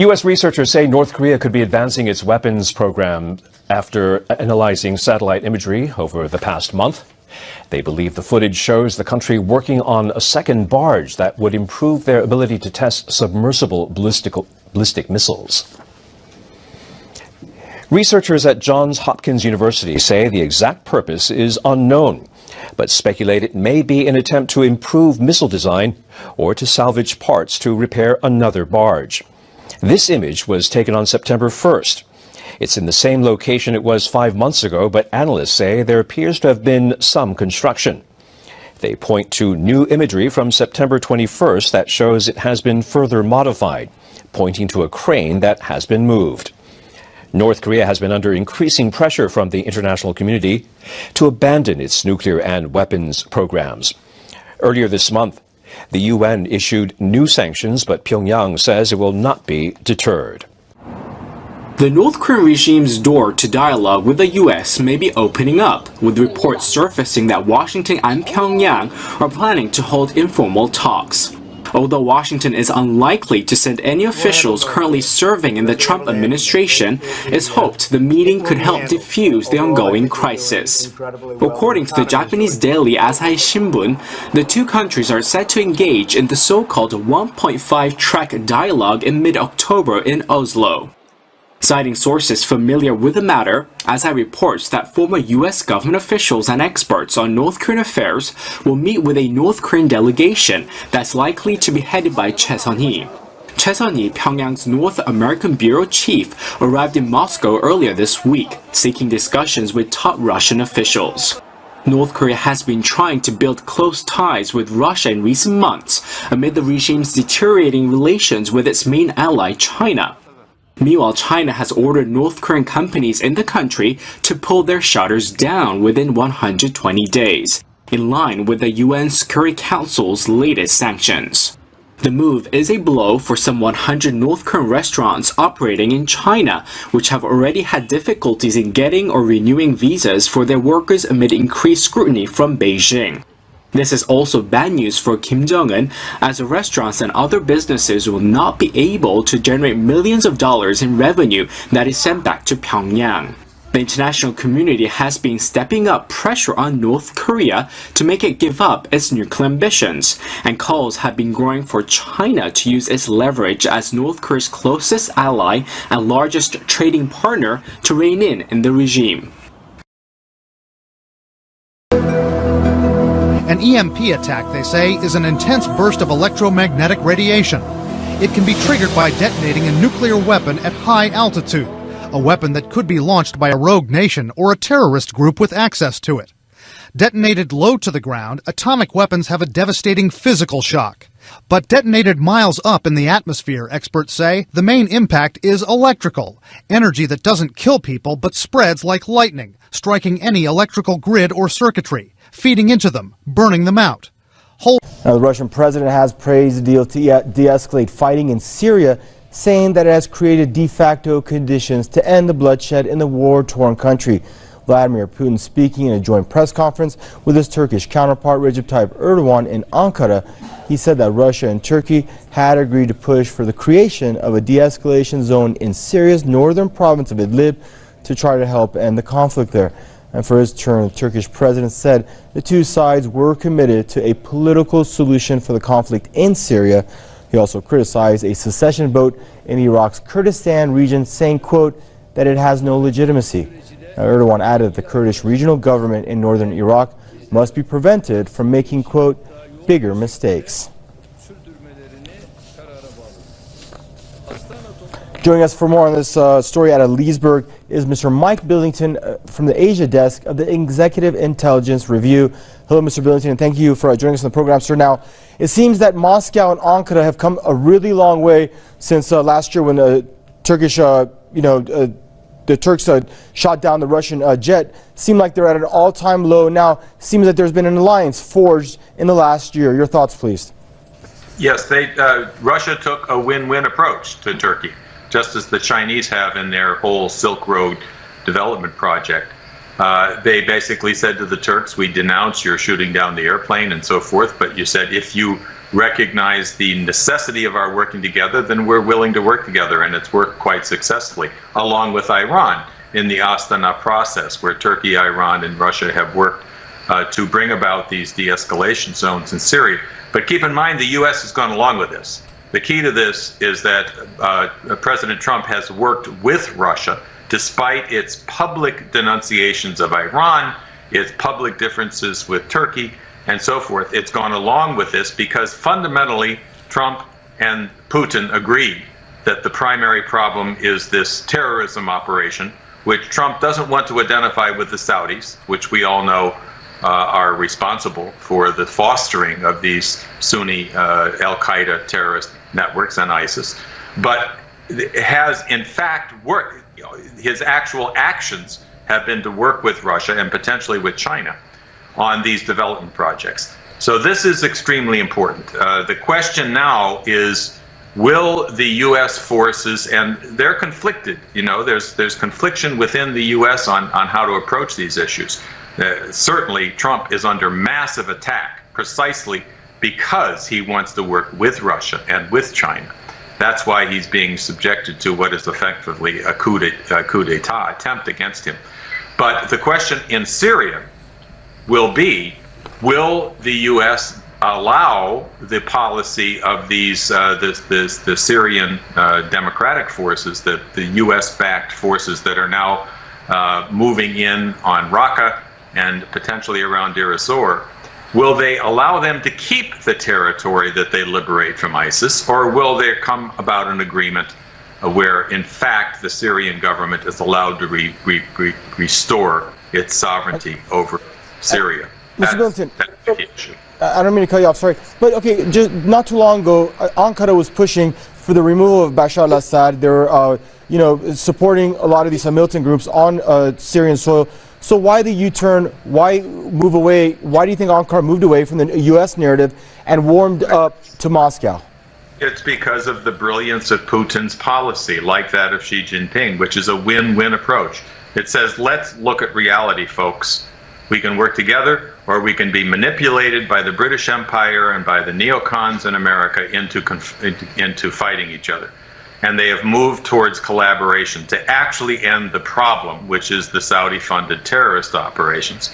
U.S. researchers say North Korea could be advancing its weapons program after analyzing satellite imagery over the past month. They believe the footage shows the country working on a second barge that would improve their ability to test submersible ballistic missiles. Researchers at Johns Hopkins University say the exact purpose is unknown, but speculate it may be an attempt to improve missile design or to salvage parts to repair another barge. This image was taken on September 1st. It's in the same location it was 5 months ago, but analysts say there appears to have been some construction. They point to new imagery from September 21st that shows it has been further modified, pointing to a crane that has been moved. North Korea has been under increasing pressure from the international community to abandon its nuclear and weapons programs. Earlier this month, the UN issued new sanctions, but Pyongyang says it will not be deterred. The North Korean regime's door to dialogue with the U.S. may be opening up, with reports surfacing that Washington and Pyongyang are planning to hold informal talks. Although Washington is unlikely to send any officials currently serving in the Trump administration, it's hoped the meeting could help defuse the ongoing crisis. According to the Japanese daily Asahi Shimbun, the two countries are set to engage in the so-called 1.5-track dialogue in mid-October in Oslo. Citing sources familiar with the matter, Asahi reports that former U.S. government officials and experts on North Korean affairs will meet with a North Korean delegation that's likely to be headed by Choi Sun-hee. Choi Sun-hee, Pyongyang's North American bureau chief, arrived in Moscow earlier this week, seeking discussions with top Russian officials. North Korea has been trying to build close ties with Russia in recent months amid the regime's deteriorating relations with its main ally, China. Meanwhile, China has ordered North Korean companies in the country to pull their shutters down within 120 days, in line with the UN Security Council's latest sanctions. The move is a blow for some 100 North Korean restaurants operating in China, which have already had difficulties in getting or renewing visas for their workers amid increased scrutiny from Beijing. This is also bad news for Kim Jong-un, as the restaurants and other businesses will not be able to generate millions of dollars in revenue that is sent back to Pyongyang. The international community has been stepping up pressure on North Korea to make it give up its nuclear ambitions, and calls have been growing for China to use its leverage as North Korea's closest ally and largest trading partner to rein in the regime. An EMP attack, they say, is an intense burst of electromagnetic radiation. It can be triggered by detonating a nuclear weapon at high altitude, a weapon that could be launched by a rogue nation or a terrorist group with access to it. Detonated low to the ground, atomic weapons have a devastating physical shock. But detonated miles up in the atmosphere, experts say, the main impact is electrical, energy that doesn't kill people but spreads like lightning, striking any electrical grid or circuitry, feeding into them, burning them out. Now, the Russian president has praised the deal to de-escalate fighting in Syria, saying that it has created de facto conditions to end the bloodshed in the war-torn country. Vladimir Putin speaking in a joint press conference with his Turkish counterpart Recep Tayyip Erdogan in Ankara. He said that Russia and Turkey had agreed to push for the creation of a de-escalation zone in Syria's northern province of Idlib to try to help end the conflict there. And for his turn, the Turkish president said the two sides were committed to a political solution for the conflict in Syria. He also criticized a secession vote in Iraq's Kurdistan region, saying, quote, that it has no legitimacy. Now, Erdogan added that the Kurdish regional government in northern Iraq must be prevented from making, quote, bigger mistakes. Joining us for more on this story out of Leesburg is Mr. Mike Billington from the Asia Desk of the Executive Intelligence Review. Hello, Mr. Billington, and thank you for joining us on the program, sir. Now, it seems that Moscow and Ankara have come a really long way since last year when the Turkish, the Turks shot down the Russian jet. Seemed like they're at an all-time low now. Seems that there's been an alliance forged in the last year. Your thoughts, please. Yes, Russia took a win-win approach to Turkey, just as the Chinese have in their whole Silk Road development project. They basically said to the Turks, we denounce your shooting down the airplane and so forth, but you said if you recognize the necessity of our working together, then we're willing to work together, and it's worked quite successfully, along with Iran in the Astana process, where Turkey, Iran, and Russia have worked to bring about these de-escalation zones in Syria. But keep in mind, the U.S. has gone along with this. The key to this is that President Trump has worked with Russia, despite its public denunciations of Iran, its public differences with Turkey, and so forth. It's gone along with this because fundamentally Trump and Putin agreed that the primary problem is this terrorism operation, which Trump doesn't want to identify with the Saudis, which we all know are responsible for the fostering of these Sunni al-Qaeda terrorist networks and ISIS, but has in fact worked. His actual actions have been to work with Russia and potentially with China on these development projects. So this is extremely important. The question now is, will the U.S. forces, and they're conflicted, you know, there's confliction within the U.S. on how to approach these issues. Certainly Trump is under massive attack precisely because he wants to work with Russia and with China. That's why he's being subjected to what is effectively a coup d'etat attempt against him. But the question in Syria will be, will the U.S. allow the policy of these the Syrian democratic forces, the U.S.-backed forces that are now moving in on Raqqa and potentially around Deir ez-Zor, will they allow them to keep the territory that they liberate from ISIS, or will there come about an agreement where, in fact, the Syrian government is allowed to restore its sovereignty over Syria? Mr. Billington, that's the issue. I don't mean to cut you off, sorry. But, okay, just not too long ago, Ankara was pushing for the removal of Bashar al-Assad. They were, you know, supporting a lot of these militant groups on Syrian soil. So why the U-turn? Why move away? Why do you think Ankara moved away from the U.S. narrative and warmed up to Moscow? It's because of the brilliance of Putin's policy, like that of Xi Jinping, which is a win-win approach. It says, let's look at reality, folks. We can work together, or we can be manipulated by the British Empire and by the neocons in America into fighting each other. And they have moved towards collaboration to actually end the problem, which is the Saudi-funded terrorist operations,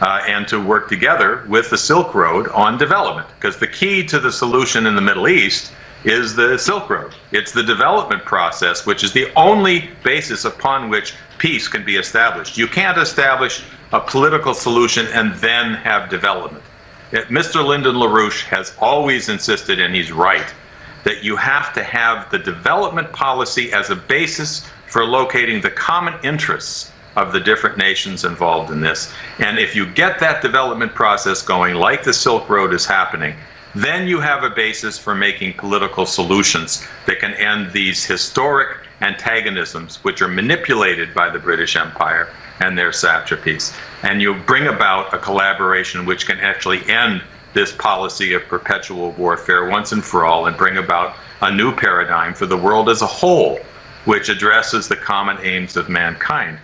and to work together with the Silk Road on development. Because the key to the solution in the Middle East is the Silk Road. It's the development process, which is the only basis upon which peace can be established. You can't establish a political solution and then have development. Mr. Lyndon LaRouche has always insisted, and he's right, that you have to have the development policy as a basis for locating the common interests of the different nations involved in this. And if you get that development process going, like the Silk Road is happening, then you have a basis for making political solutions that can end these historic antagonisms which are manipulated by the British Empire and their satrapies. And you bring about a collaboration which can actually end this policy of perpetual warfare once and for all, and bring about a new paradigm for the world as a whole, which addresses the common aims of mankind.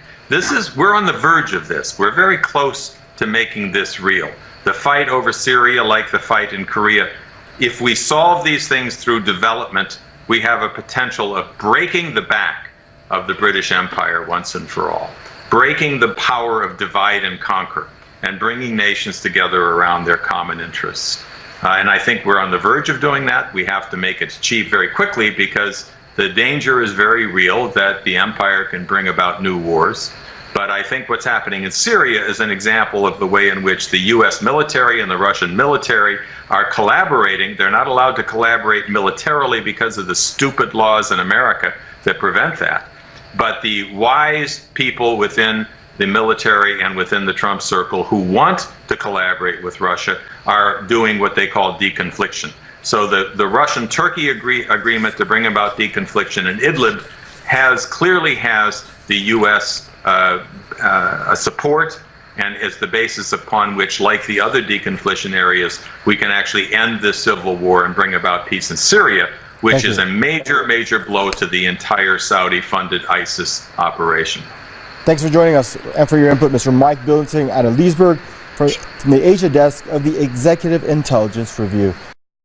We're on the verge of this. We're very close to making this real. The fight over Syria, like the fight in Korea, if we solve these things through development, we have a potential of breaking the back of the British Empire once and for all, breaking the power of divide and conquer, and bringing nations together around their common interests. And I think we're on the verge of doing that. We have to make it achieved very quickly, because the danger is very real that the empire can bring about new wars. But I think what's happening in Syria is an example of the way in which the U.S. military and the Russian military are collaborating. They're not allowed to collaborate militarily because of the stupid laws in America that prevent that. But the wise people within the military and within the Trump circle who want to collaborate with Russia are doing what they call deconfliction. So the Russian-Turkey agreement to bring about deconfliction in Idlib clearly has the U.S. Support, and is the basis upon which, like the other deconfliction areas, we can actually end this civil war and bring about peace in Syria, which is a major, major blow to the entire Saudi-funded ISIS operation. Thanks for joining us and for your input, Mr. Mike Billington out of Leesburg from the Asia desk of the Executive Intelligence Review.